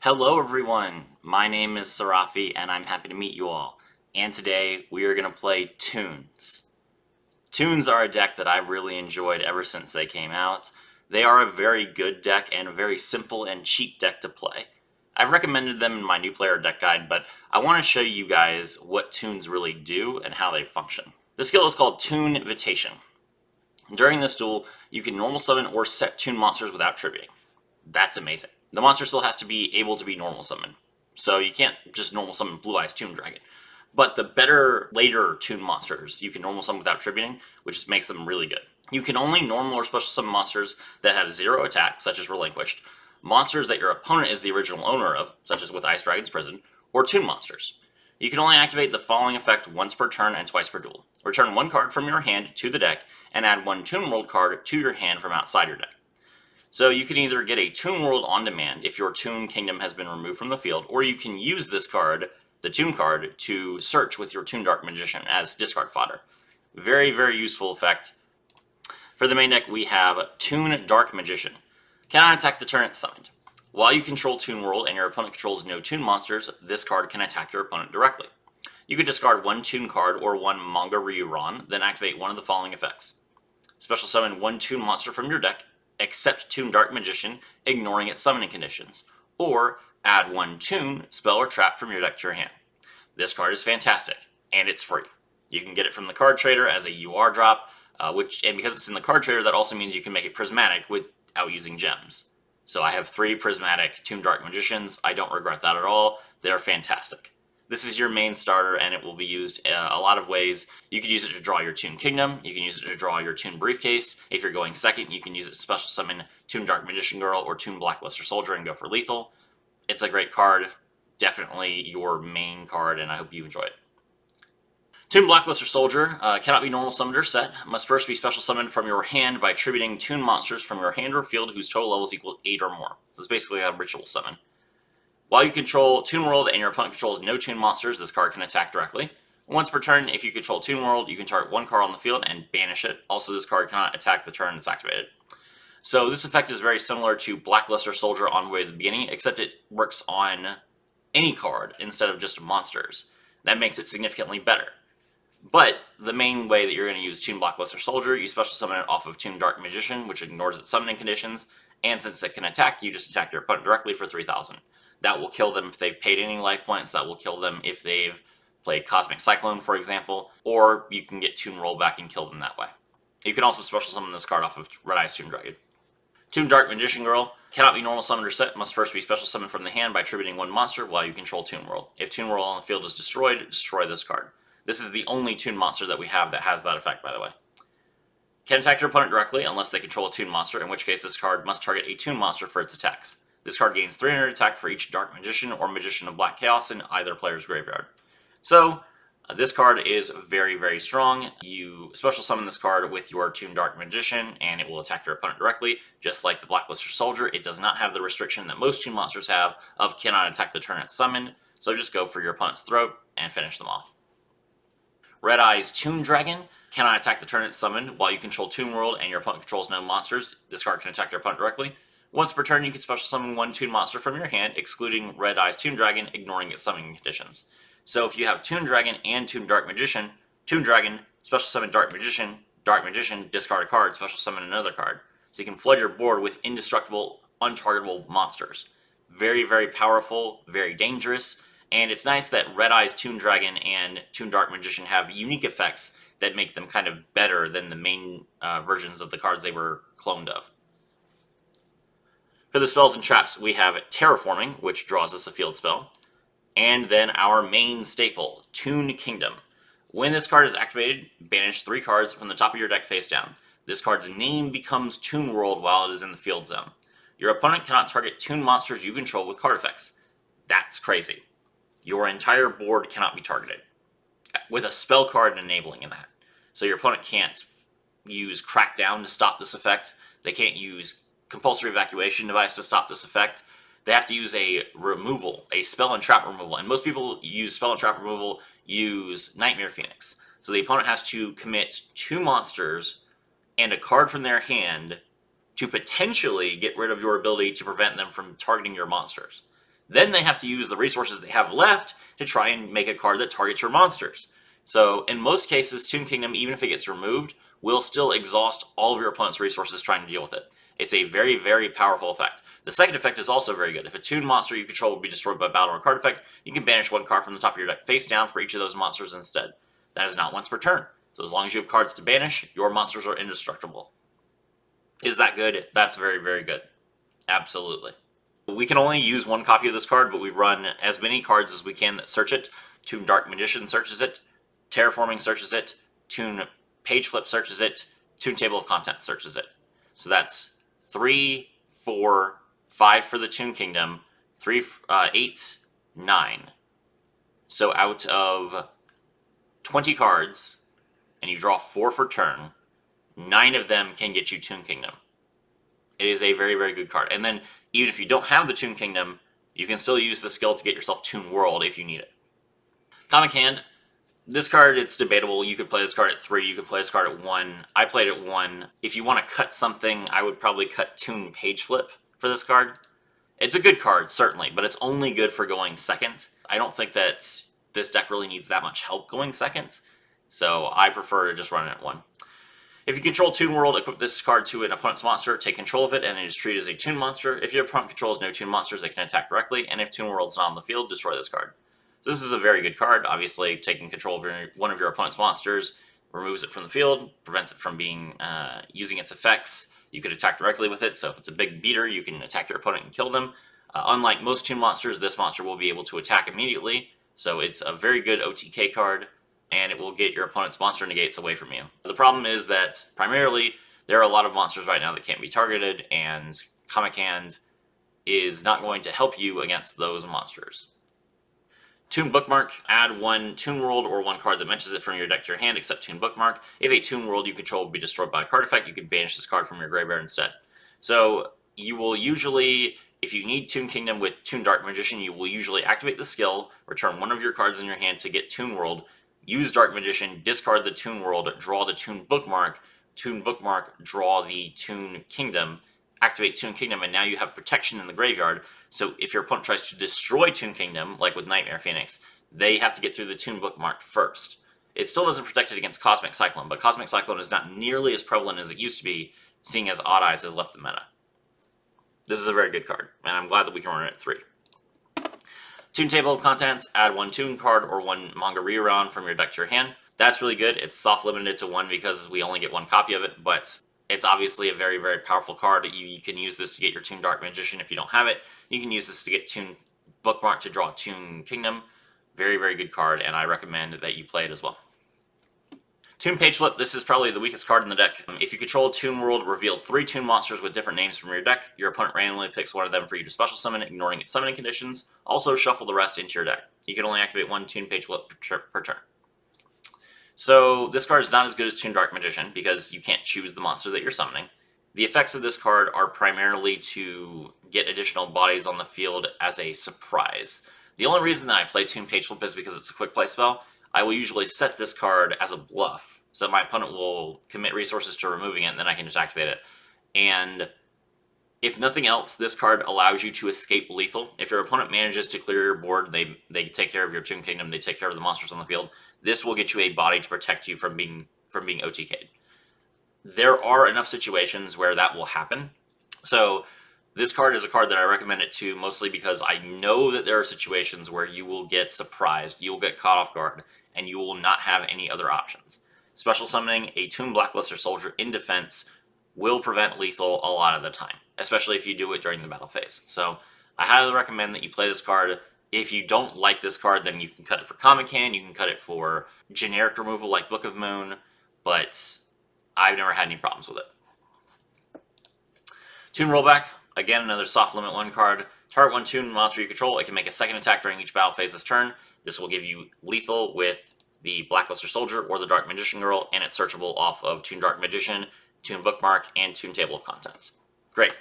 Hello everyone, my name is Sarafi and I'm happy to meet you all. And today we are going to play Toons. Toons are a deck that I've really enjoyed ever since they came out. They are a very good deck and a very simple and cheap deck to play. I've recommended them in my new player deck guide, but I want to show you guys what Toons really do and how they function. The skill is called Toonvitation. During this duel, you can normal summon or set Toon monsters without tributing. That's amazing. The monster still has to be able to be normal summoned. So you can't just normal summon Blue Eyes Toon Dragon. But the better later Toon monsters you can normal summon without tributing, which just makes them really good. You can only normal or special summon monsters that have 0 attack, such as Relinquished, monsters that your opponent is the original owner of, such as with Ice Dragon's Prison, or Toon monsters. You can only activate the following effect once per turn and twice per duel. Return 1 card from your hand to the deck, and add 1 Toon World card to your hand from outside your deck. So you can either get a Toon World on demand if your Toon Kingdom has been removed from the field, or you can use this card, the Toon card, to search with your Toon Dark Magician as discard fodder. Very, very useful effect. For the main deck, we have Toon Dark Magician. Cannot attack the turn it's summoned. While you control Toon World and your opponent controls no Toon monsters, this card can attack your opponent directly. You can discard 1 Toon card or 1 Manga Ryuran, then activate one of the following effects. Special summon 1 Toon monster from your deck, except Toon Dark Magician, ignoring its summoning conditions, or add 1 Toon, spell, or trap from your deck to your hand. This card is fantastic, and it's free. You can get it from the card trader as a UR drop, and because it's in the card trader, that also means you can make it prismatic without using gems. So I have 3 prismatic Toon Dark Magicians. I don't regret that at all. They're fantastic. This is your main starter, and it will be used a lot of ways. You can use it to draw your Toon Kingdom. You can use it to draw your Toon Briefcase. If you're going second, you can use it to special summon Toon Dark Magician Girl or Toon Blackluster Soldier and go for lethal. It's a great card. Definitely your main card, and I hope you enjoy it. Toon Blackluster Soldier cannot be normal summoned or set. Must first be special summoned from your hand by attributing Toon monsters from your hand or field whose total levels equal 8 or more. So it's basically a ritual summon. While you control Toon World and your opponent controls no Toon monsters, this card can attack directly. Once per turn, if you control Toon World, you can target 1 card on the field and banish it. Also, this card cannot attack the turn it's activated. So this effect is very similar to Blackluster Soldier Envoy at the beginning, except it works on any card instead of just monsters. That makes it significantly better. But the main way that you're going to use Toon Blackluster Soldier, you special summon it off of Toon Dark Magician, which ignores its summoning conditions, and since it can attack, you just attack your opponent directly for 3,000. That will kill them if they've paid any life points. That will kill them if they've played Cosmic Cyclone, for example. Or you can get Toon Roll back and kill them that way. You can also special summon this card off of Red Eyes Toon Dragon. Toon Dark Magician Girl cannot be normal summoned or set. Must first be special summoned from the hand by attributing 1 monster while you control Toon World. If Toon World on the field is destroyed, destroy this card. This is the only Toon monster that we have that has that effect, by the way. Can attack your opponent directly unless they control a Toon monster, in which case this card must target a Toon monster for its attacks. This card gains 300 attack for each Dark Magician or Magician of Black Chaos in either player's graveyard. So, this card is very, very strong. You special summon this card with your Toon Dark Magician, and it will attack your opponent directly. Just like the Blackluster Soldier, it does not have the restriction that most Toon monsters have of cannot attack the turn it's summoned, so just go for your opponent's throat and finish them off. Red Eyes Toon Dragon cannot attack the turn it's summoned while you control Toon World and your opponent controls no monsters. This card can attack your opponent directly. Once per turn, you can special summon 1 Toon monster from your hand, excluding Red Eyes Toon Dragon, ignoring its summoning conditions. So if you have Toon Dragon and Toon Dark Magician, Toon Dragon, special summon Dark Magician, discard a card, special summon another card. So you can flood your board with indestructible, untargetable monsters. Very, very powerful, very dangerous, and it's nice that Red Eyes Toon Dragon and Toon Dark Magician have unique effects that make them kind of better than the main versions of the cards they were cloned of. For the spells and traps, we have Terraforming, which draws us a field spell, and then our main staple, Toon Kingdom. When this card is activated, banish 3 cards from the top of your deck face down. This card's name becomes Toon World while it is in the field zone. Your opponent cannot target Toon monsters you control with card effects. That's crazy. Your entire board cannot be targeted, with a spell card enabling in that. So your opponent can't use Crackdown to stop this effect. They can't use Compulsory Evacuation device to stop this effect. They have to use a removal, a spell and trap removal. And most people use spell and trap removal use Nightmare Phoenix. So the opponent has to commit 2 monsters and a card from their hand to potentially get rid of your ability to prevent them from targeting your monsters. Then they have to use the resources they have left to try and make a card that targets your monsters. So in most cases, Toon Kingdom, even if it gets removed, will still exhaust all of your opponent's resources trying to deal with it. It's a very, very powerful effect. The second effect is also very good. If a Toon monster you control will be destroyed by battle or card effect, you can banish one card from the top of your deck face down for each of those monsters instead. That is not once per turn. So as long as you have cards to banish, your monsters are indestructible. Is that good? That's very, very good. Absolutely. We can only use one copy of this card, but we run as many cards as we can that search it. Toon Dark Magician searches it, Terraforming searches it, Toon Page Flip searches it, Toon Table of Contents searches it. So that's 3, 4, 5 for the Toon Kingdom, 3, 8, 9. So out of 20 cards, and you draw 4 for turn, 9 of them can get you Toon Kingdom. It is a very, very good card. And then, even if you don't have the Toon Kingdom, you can still use the skill to get yourself Toon World if you need it. Comic Hand. This card, it's debatable. You could play this card at 3, you could play this card at 1. I played at 1. If you want to cut something, I would probably cut Toon Page Flip for this card. It's a good card, certainly, but it's only good for going second. I don't think that this deck really needs that much help going second, so I prefer to just run it at 1. If you control Toon World, equip this card to an opponent's monster, take control of it, and it is treated as a Toon monster. If your opponent controls no Toon monsters, they can attack directly, and if Toon World's not on the field, destroy this card. So this is a very good card. Obviously, taking control of one of your opponent's monsters removes it from the field, prevents it from being using its effects. You could attack directly with it, so if it's a big beater, you can attack your opponent and kill them. Unlike most Toon monsters, this monster will be able to attack immediately, so it's a very good OTK card, and it will get your opponent's monster negates away from you. The problem is that, primarily, there are a lot of monsters right now that can't be targeted, and Comic Hand is not going to help you against those monsters. Toon Bookmark. Add 1 Toon World or 1 card that mentions it from your deck to your hand, except Toon Bookmark. If a Toon World you control will be destroyed by a card effect, you can banish this card from your graveyard instead. So, you will usually, if you need Toon Kingdom with Toon Dark Magician, you will usually activate the skill, return one of your cards in your hand to get Toon World, use Dark Magician, discard the Toon World, draw the Toon Bookmark, draw the Toon Kingdom, activate Toon Kingdom, and now you have protection in the graveyard. So if your opponent tries to destroy Toon Kingdom, like with Nightmare Phoenix, they have to get through the Toon Bookmark first. It still doesn't protect it against Cosmic Cyclone, but Cosmic Cyclone is not nearly as prevalent as it used to be, seeing as Odd Eyes has left the meta. This is a very good card, and I'm glad that we can run it at 3. Toon Table of Contents. Add 1 Toon card or 1 Manga Rerun from your deck to your hand. That's really good. It's soft limited to 1 because we only get 1 copy of it, but it's obviously a very, very powerful card. You can use this to get your Toon Dark Magician if you don't have it. You can use this to get Toon Bookmark to draw Toon Kingdom. Very, very good card, and I recommend that you play it as well. Toon Page Flip. This is probably the weakest card in the deck. If you control Toon World, reveal 3 Toon monsters with different names from your deck. Your opponent randomly picks one of them for you to special summon, ignoring its summoning conditions. Also, shuffle the rest into your deck. You can only activate 1 Toon Page Flip per turn. So this card is not as good as Toon Dark Magician because you can't choose the monster that you're summoning. The effects of this card are primarily to get additional bodies on the field as a surprise. The only reason that I play Toon Page Flip is because it's a quick play spell. I will usually set this card as a bluff, so my opponent will commit resources to removing it, and then I can just activate it. And if nothing else, this card allows you to escape lethal. If your opponent manages to clear your board, they take care of your Toon Kingdom, they take care of the monsters on the field, this will get you a body to protect you from being OTK'd. There are enough situations where that will happen. So this card is a card that I recommend it to, mostly because I know that there are situations where you will get surprised, you will get caught off guard, and you will not have any other options. Special summoning a Toon Blackluster Soldier in defense will prevent lethal a lot of the time, especially if you do it during the battle phase. So I highly recommend that you play this card. If you don't like this card, then you can cut it for Comic Hand, you can cut it for generic removal like Book of Moon, but I've never had any problems with it. Toon Rollback. Again, another soft limit 1 card. Target 1 Toon monster you control. It can make a second attack during each battle phase this turn. This will give you lethal with the Blackluster Soldier or the Dark Magician Girl, and it's searchable off of Toon Dark Magician, Toon Bookmark, and Toon Table of Contents. Great.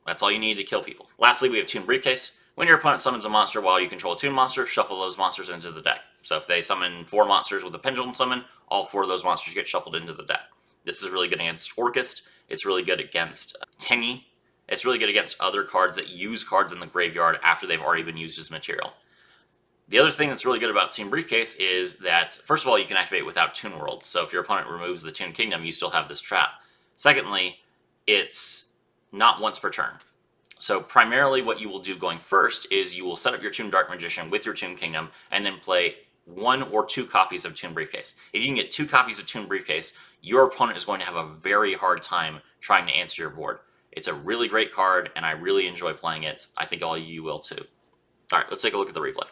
That's all you need to kill people. Lastly, we have Toon Briefcase. When your opponent summons a monster while you control a Toon monster, shuffle those monsters into the deck. So if they summon 4 monsters with a Pendulum Summon, all 4 of those monsters get shuffled into the deck. This is really good against Orchist. It's really good against Tenyi. It's really good against other cards that use cards in the graveyard after they've already been used as material. The other thing that's really good about Toon Briefcase is that, first of all, you can activate it without Toon World. So if your opponent removes the Toon Kingdom, you still have this trap. Secondly, it's not once per turn. So primarily what you will do going first is you will set up your Toon Dark Magician with your Toon Kingdom and then play 1 or 2 copies of Toon Briefcase. If you can get 2 copies of Toon Briefcase, your opponent is going to have a very hard time trying to answer your board. It's a really great card, and I really enjoy playing it. I think all of you will too. All right, let's take a look at the replay.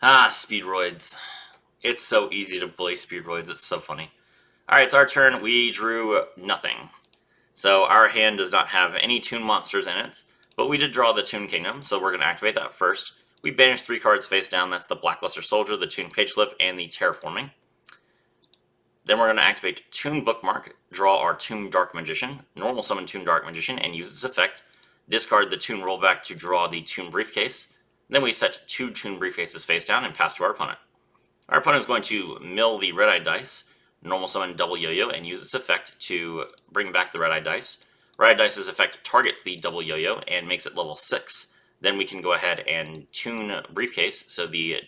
Speedroids. It's so easy to play Speedroids. It's so funny. All right, it's our turn. We drew nothing. So our hand does not have any Toon monsters in it, but we did draw the Toon Kingdom, so we're going to activate that first. We banish 3 cards face down. That's the Blackluster Soldier, the Toon Page Flip, and the Terraforming. Then we're going to activate Toon Bookmark, draw our Toon Dark Magician, normal summon Toon Dark Magician, and use its effect. Discard the Toon Rollback to draw the Toon Briefcase. Then we set 2 Toon Briefcases face down and pass to our opponent. Our opponent is going to mill the Red-Eye Dice, normal summon Double Yo-Yo, and use its effect to bring back the Red-Eye Dice. Red-Eye Dice's effect targets the Double Yo-Yo and makes it level 6. Then we can go ahead and Toon Briefcase, so the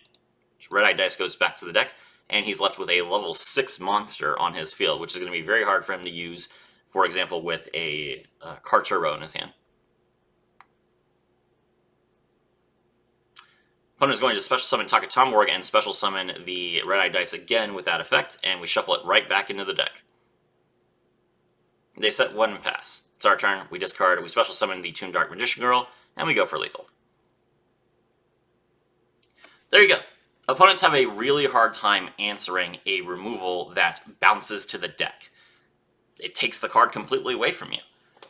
Red-Eye Dice goes back to the deck, and he's left with a level 6 monster on his field, which is going to be very hard for him to use, for example, with a Card Turbo in his hand. Opponent is going to special summon Takatomorg and special summon the Red-Eye Dice again with that effect, and we shuffle it right back into the deck. They set 1 and pass. It's our turn. We discard. We special summon the Toon Dark Magician Girl, and we go for lethal. There you go. Opponents have a really hard time answering a removal that bounces to the deck. It takes the card completely away from you.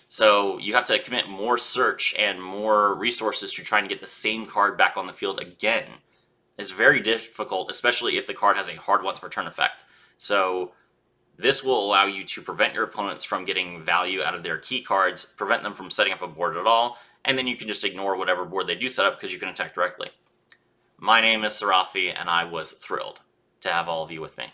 So you have to commit more search and more resources to try and get the same card back on the field again. It's very difficult, especially if the card has a hard once per turn effect. So this will allow you to prevent your opponents from getting value out of their key cards, prevent them from setting up a board at all, and then you can just ignore whatever board they do set up because you can attack directly. My name is Sarafi, and I was thrilled to have all of you with me.